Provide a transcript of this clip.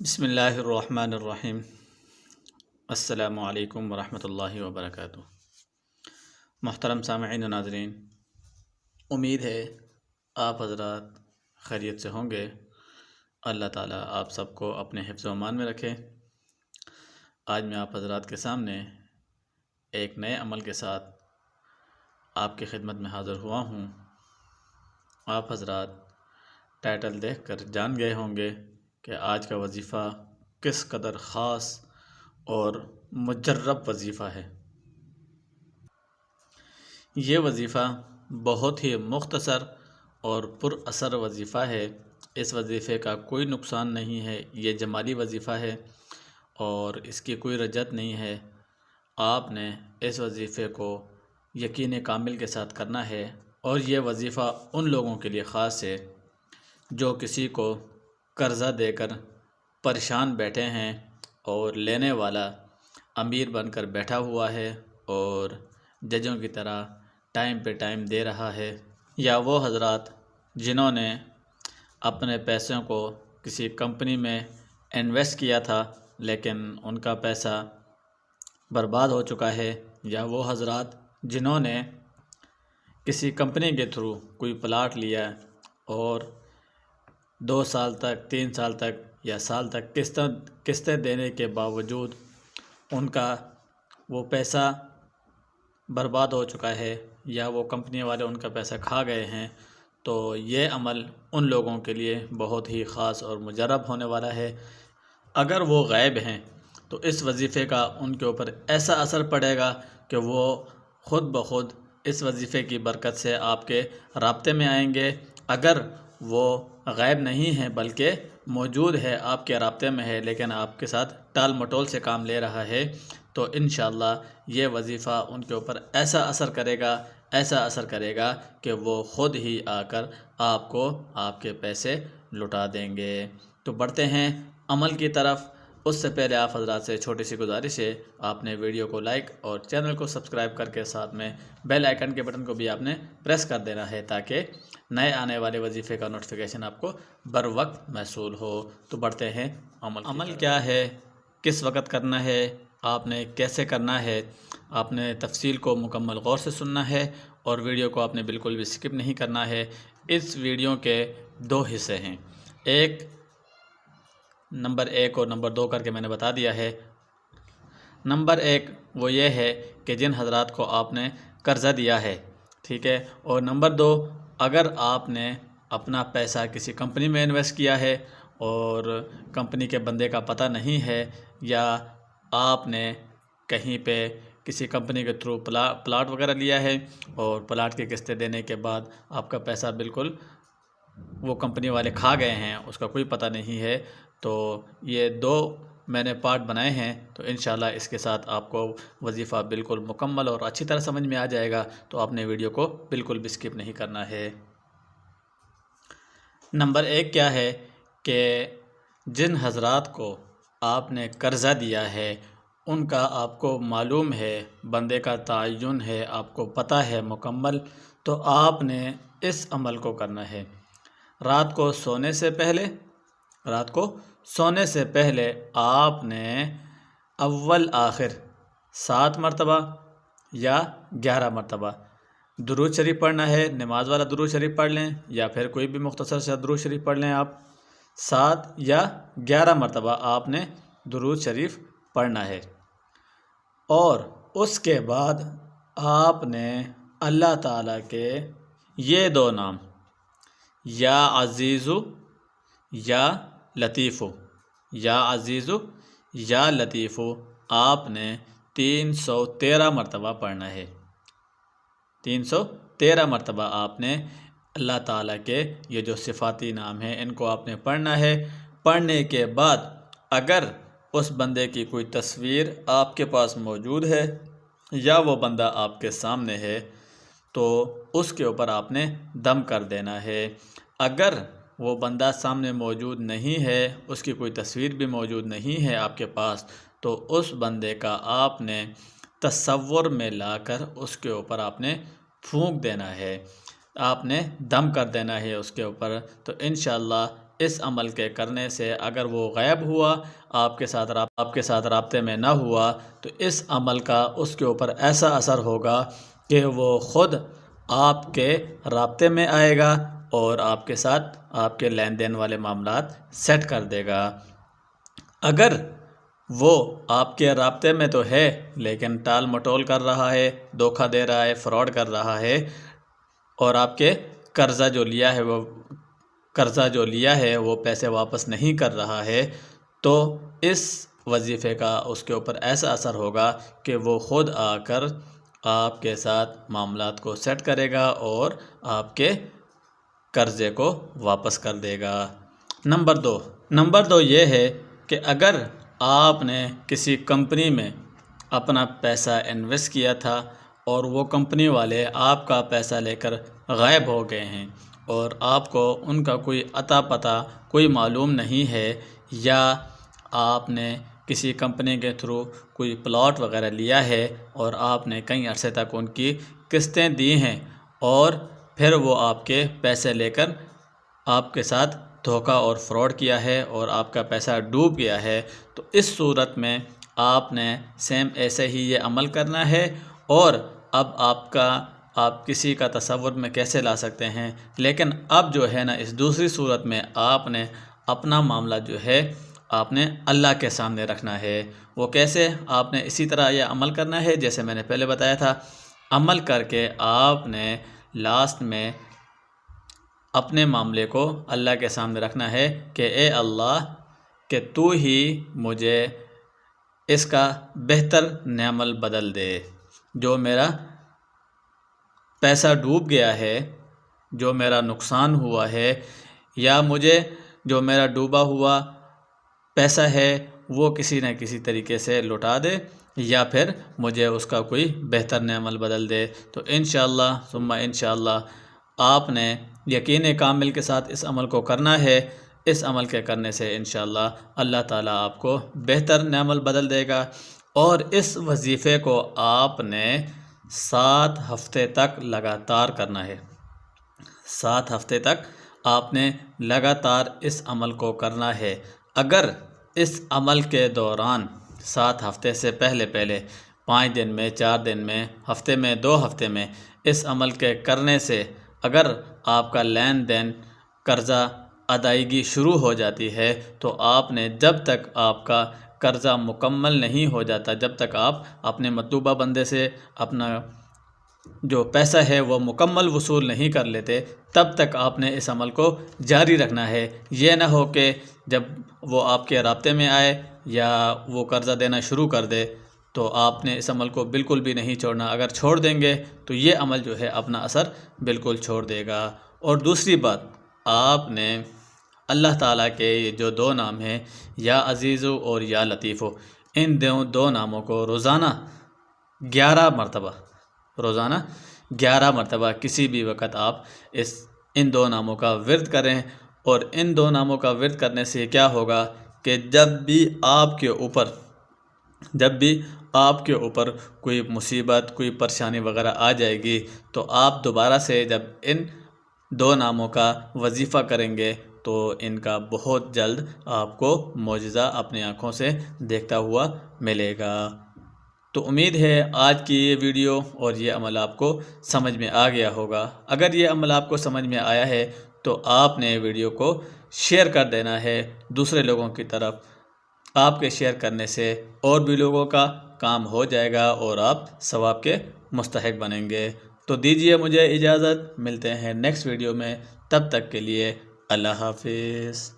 بسم اللہ الرحمن الرحیم۔ السلام علیکم ورحمۃ اللہ وبرکاتہ۔ محترم سامعین و ناظرین، امید ہے آپ حضرات خیریت سے ہوں گے۔ اللہ تعالیٰ آپ سب کو اپنے حفظ و امان میں رکھے۔ آج میں آپ حضرات کے سامنے ایک نئے عمل کے ساتھ آپ کی خدمت میں حاضر ہوا ہوں۔ آپ حضرات ٹائٹل دیکھ کر جان گئے ہوں گے کہ آج کا وظیفہ کس قدر خاص اور مجرب وظیفہ ہے۔ یہ وظیفہ بہت ہی مختصر اور پر اثر وظیفہ ہے۔ اس وظیفے کا کوئی نقصان نہیں ہے، یہ جمالی وظیفہ ہے اور اس کی کوئی رجعت نہیں ہے۔ آپ نے اس وظیفے کو یقین کامل کے ساتھ کرنا ہے، اور یہ وظیفہ ان لوگوں کے لیے خاص ہے جو کسی کو قرضہ دے کر پریشان بیٹھے ہیں اور لینے والا امیر بن کر بیٹھا ہوا ہے اور ججوں کی طرح ٹائم پہ ٹائم دے رہا ہے، یا وہ حضرات جنہوں نے اپنے پیسوں کو کسی کمپنی میں انویسٹ کیا تھا لیکن ان کا پیسہ برباد ہو چکا ہے، یا وہ حضرات جنہوں نے کسی کمپنی کے تھرو کوئی پلاٹ لیا اور 2 سال تک 3 سال تک یا سال تک قسطیں دینے کے باوجود ان کا وہ پیسہ برباد ہو چکا ہے، یا وہ کمپنی والے ان کا پیسہ کھا گئے ہیں، تو یہ عمل ان لوگوں کے لیے بہت ہی خاص اور مجرب ہونے والا ہے۔ اگر وہ غائب ہیں تو اس وظیفے کا ان کے اوپر ایسا اثر پڑے گا کہ وہ خود بخود اس وظیفے کی برکت سے آپ کے رابطے میں آئیں گے۔ اگر وہ غائب نہیں ہے بلکہ موجود ہے، آپ کے رابطے میں ہے، لیکن آپ کے ساتھ ٹال مٹول سے کام لے رہا ہے، تو انشاءاللہ یہ وظیفہ ان کے اوپر ایسا اثر کرے گا کہ وہ خود ہی آ کر آپ کو آپ کے پیسے لٹا دیں گے۔ تو بڑھتے ہیں عمل کی طرف۔ اس سے پہلے آپ حضرات سے چھوٹی سی گزارش ہے، آپ نے ویڈیو کو لائک اور چینل کو سبسکرائب کر کے ساتھ میں بیل آئیکن کے بٹن کو بھی آپ نے پریس کر دینا ہے تاکہ نئے آنے والے وظیفے کا نوٹیفیکیشن آپ کو بر وقت موصول ہو۔ تو بڑھتے ہیں عمل کیا ہے، کس وقت کرنا ہے، آپ نے کیسے کرنا ہے، آپ نے تفصیل کو مکمل غور سے سننا ہے اور ویڈیو کو آپ نے بالکل بھی سکپ نہیں کرنا ہے۔ اس ویڈیو کے 2 حصے ہیں، نمبر 1 اور نمبر 2 کر کے میں نے بتا دیا ہے۔ نمبر 1 وہ یہ ہے کہ جن حضرات کو آپ نے قرضہ دیا ہے، ٹھیک ہے، اور نمبر 2 اگر آپ نے اپنا پیسہ کسی کمپنی میں انویسٹ کیا ہے اور کمپنی کے بندے کا پتہ نہیں ہے، یا آپ نے کہیں پہ کسی کمپنی کے تھرو پلاٹ وغیرہ لیا ہے اور پلاٹ کی قسطیں دینے کے بعد آپ کا پیسہ بالکل وہ کمپنی والے کھا گئے ہیں، اس کا کوئی پتہ نہیں ہے، تو یہ 2 میں نے پارٹ بنائے ہیں، تو انشاءاللہ اس کے ساتھ آپ کو وظیفہ بالکل مکمل اور اچھی طرح سمجھ میں آ جائے گا، تو آپ نے ویڈیو کو بالکل بھی سکپ نہیں کرنا ہے۔ نمبر 1 کیا ہے کہ جن حضرات کو آپ نے قرضہ دیا ہے ان کا آپ کو معلوم ہے، بندے کا تعین ہے، آپ کو پتہ ہے مکمل، تو آپ نے اس عمل کو کرنا ہے۔ رات کو سونے سے پہلے آپ نے اول آخر 7 مرتبہ یا 11 مرتبہ درود شریف پڑھنا ہے۔ نماز والا درود شریف پڑھ لیں یا پھر کوئی بھی مختصر سا درود شریف پڑھ لیں، آپ 7 یا 11 مرتبہ آپ نے درود شریف پڑھنا ہے، اور اس کے بعد آپ نے اللہ تعالیٰ کے یہ 2 نام یا عزیزو یا لطیفو، یا عزیزو یا لطیفو آپ نے 313 مرتبہ پڑھنا ہے۔ 313 مرتبہ آپ نے اللہ تعالیٰ کے یہ جو صفاتی نام ہیں ان کو آپ نے پڑھنا ہے۔ پڑھنے کے بعد اگر اس بندے کی کوئی تصویر آپ کے پاس موجود ہے یا وہ بندہ آپ کے سامنے ہے تو اس کے اوپر آپ نے دم کر دینا ہے۔ اگر وہ بندہ سامنے موجود نہیں ہے، اس کی کوئی تصویر بھی موجود نہیں ہے آپ کے پاس، تو اس بندے کا آپ نے تصور میں لا کر اس کے اوپر آپ نے پھونک دینا ہے، آپ نے دم کر دینا ہے اس کے اوپر، تو انشاءاللہ اس عمل کے کرنے سے اگر وہ غائب ہوا، آپ کے ساتھ رابطے میں نہ ہوا، تو اس عمل کا اس کے اوپر ایسا اثر ہوگا کہ وہ خود آپ کے رابطے میں آئے گا اور آپ کے ساتھ آپ کے لین دین والے معاملات سیٹ کر دے گا۔ اگر وہ آپ کے رابطے میں تو ہے لیکن ٹال مٹول کر رہا ہے، دھوکہ دے رہا ہے، فراڈ کر رہا ہے، اور آپ کے قرضہ جو لیا ہے وہ پیسے واپس نہیں کر رہا ہے، تو اس وظیفے کا اس کے اوپر ایسا اثر ہوگا کہ وہ خود آ کر آپ کے ساتھ معاملات کو سیٹ کرے گا اور آپ کے قرضے کو واپس کر دے گا۔ نمبر دو یہ ہے کہ اگر آپ نے کسی کمپنی میں اپنا پیسہ انویسٹ کیا تھا اور وہ کمپنی والے آپ کا پیسہ لے کر غائب ہو گئے ہیں اور آپ کو ان کا کوئی اتا پتہ کوئی معلوم نہیں ہے، یا آپ نے کسی کمپنی کے تھرو کوئی پلاٹ وغیرہ لیا ہے اور آپ نے کئی عرصے تک ان کی قسطیں دی ہیں اور پھر وہ آپ کے پیسے لے کر آپ کے ساتھ دھوکہ اور فراڈ کیا ہے اور آپ کا پیسہ ڈوب گیا ہے، تو اس صورت میں آپ نے سیم ایسے ہی یہ عمل کرنا ہے۔ اور اب آپ کسی کا تصور میں کیسے لا سکتے ہیں، لیکن اب جو ہے نا اس دوسری صورت میں آپ نے اپنا معاملہ جو ہے آپ نے اللہ کے سامنے رکھنا ہے۔ وہ کیسے؟ آپ نے اسی طرح یہ عمل کرنا ہے جیسے میں نے پہلے بتایا تھا۔ عمل کر کے آپ نے لاسٹ میں اپنے معاملے کو اللہ کے سامنے رکھنا ہے کہ اے اللہ، کہ تو ہی مجھے اس کا بہتر نعمل بدل دے۔ جو میرا پیسہ ڈوب گیا ہے، جو میرا نقصان ہوا ہے، یا مجھے جو میرا ڈوبا ہوا پیسہ ہے وہ کسی نہ کسی طریقے سے لوٹا دے، یا پھر مجھے اس کا کوئی بہتر نعمل بدل دے۔ تو انشاءاللہ ثم انشاءاللہ آپ نے یقین کامل کے ساتھ اس عمل کو کرنا ہے۔ اس عمل کے کرنے سے انشاءاللہ اللہ تعالیٰ آپ کو بہتر نعمل بدل دے گا۔ اور اس وظیفے کو آپ نے 7 ہفتے تک لگاتار کرنا ہے۔ 7 ہفتے تک آپ نے لگاتار اس عمل کو کرنا ہے۔ اگر اس عمل کے دوران 7 ہفتے سے پہلے 5 دن میں، 4 دن میں، ہفتے میں، 2 ہفتے میں اس عمل کے کرنے سے اگر آپ کا لین دین قرضہ ادائیگی شروع ہو جاتی ہے، تو آپ نے جب تک آپ کا قرضہ مکمل نہیں ہو جاتا، جب تک آپ اپنے مطلوبہ بندے سے اپنا جو پیسہ ہے وہ مکمل وصول نہیں کر لیتے، تب تک آپ نے اس عمل کو جاری رکھنا ہے۔ یہ نہ ہو کہ جب وہ آپ کے رابطے میں آئے یا وہ قرضہ دینا شروع کر دے تو آپ نے اس عمل کو بالکل بھی نہیں چھوڑنا۔ اگر چھوڑ دیں گے تو یہ عمل جو ہے اپنا اثر بالکل چھوڑ دے گا۔ اور دوسری بات، آپ نے اللہ تعالیٰ کے یہ جو 2 نام ہیں، یا عزیزو اور یا لطیفو، ان 2 ناموں کو روزانہ 11 مرتبہ کسی بھی وقت آپ ان 2 ناموں کا ورد کریں۔ اور ان 2 ناموں کا ورد کرنے سے کیا ہوگا کہ جب بھی آپ کے اوپر کوئی مصیبت، کوئی پریشانی وغیرہ آ جائے گی، تو آپ دوبارہ سے جب ان 2 ناموں کا وظیفہ کریں گے تو ان کا بہت جلد آپ کو معجزہ اپنی آنکھوں سے دیکھتا ہوا ملے گا۔ تو امید ہے آج کی یہ ویڈیو اور یہ عمل آپ کو سمجھ میں آ گیا ہوگا۔ اگر یہ عمل آپ کو سمجھ میں آیا ہے تو آپ نے ویڈیو کو شیئر کر دینا ہے دوسرے لوگوں کی طرف۔ آپ کے شیئر کرنے سے اور بھی لوگوں کا کام ہو جائے گا اور آپ ثواب کے مستحق بنیں گے۔ تو دیجیے مجھے اجازت، ملتے ہیں نیکسٹ ویڈیو میں، تب تک کے لیے اللہ حافظ۔